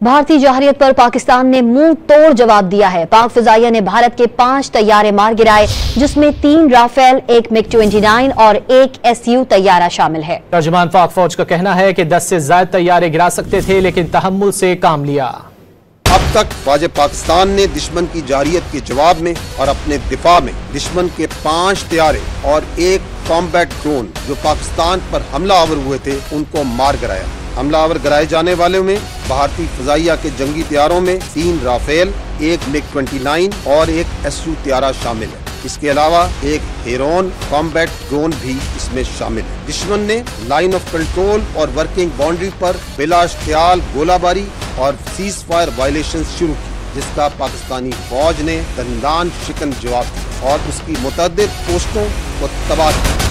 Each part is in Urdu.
بھارتی جارحیت پر پاکستان نے منہ توڑ جواب دیا ہے۔ پاک فضائیہ نے بھارت کے 5 طیارے مار گرائے، جس میں 3 رافیل، 1 MiG-29 اور 1 SU طیارہ شامل ہے۔ ترجمان پاک فوج کا کہنا ہے کہ 10 سے زائد طیارے گرا سکتے تھے، لیکن تحمل سے کام لیا۔ اب تک فوج پاکستان نے دشمن کی جارحیت کے جواب میں اور اپنے دفاع میں دشمن کے 5 طیارے اور 1 کامبیٹ ڈرون جو پاکستان پر حملہ آور ہوئے تھے ان کو مار گرایا۔ حملہ آور گرائے جانے والوں میں بھارتی فضائیہ کے جنگی طیاروں میں 3 رافیل، 1 MiG-29 اور 1 SU طیارہ شامل ہے۔ اس کے علاوہ 1 ہیرون کامبیٹ ڈرون بھی اس میں شامل ہے۔ دشمن نے لائن آف کنٹرول اور ورکنگ باؤنڈری پر بلا اشتعال گولہ باری اور سیز فائر وائلیشنز شروع کی، جس کا پاکستانی فوج نے دندان شکن جواب دیا اور اس کی متعدد پوسٹوں کو تباہ کیا۔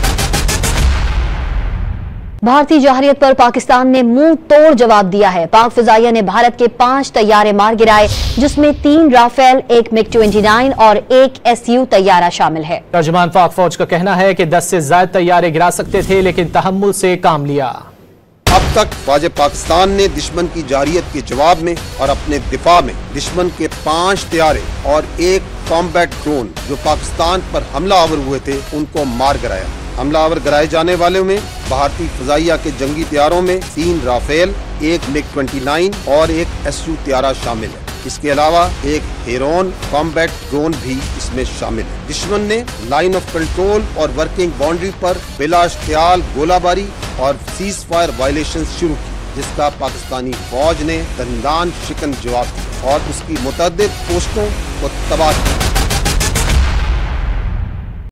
بھارتی جارحیت پر پاکستان نے منہ توڑ جواب دیا ہے۔ پاک فضائیہ نے بھارت کے 5 طیارے مار گرائے، جس میں 3 رافیل، 1 MiG-29 اور 1 SU طیارہ شامل ہے۔ ترجمان پاک فوج کا کہنا ہے کہ 10 سے زائد طیارے گرا سکتے تھے، لیکن تحمل سے کام لیا۔ اب تک فوج پاکستان نے دشمن کی جارحیت کے جواب میں اور اپنے دفاع میں دشمن کے 5 طیارے اور 1 کامبیٹ ڈرون جو پاکستان پر حملہ آور ہوئے تھے ان کو مار گرایا۔ حملہ آور گرائے جانے والوں میں بھارتی فضائیہ کے جنگی طیاروں میں 3 رافیل، 1 MiG-29 اور 1 SU طیارہ شامل ہے۔ اس کے علاوہ 1 ہیرون کامبیٹ ڈرون بھی اس میں شامل ہے۔ دشمن نے لائن آف کنٹرول اور ورکنگ باؤنڈری پر بلا اشتعال گولہ باری اور سیز فائر وائلیشنز شروع کی، جس کا پاکستانی فوج نے دندان شکن جواب دیا اور اس کی متعدد پوسٹوں کو تباہ کیا۔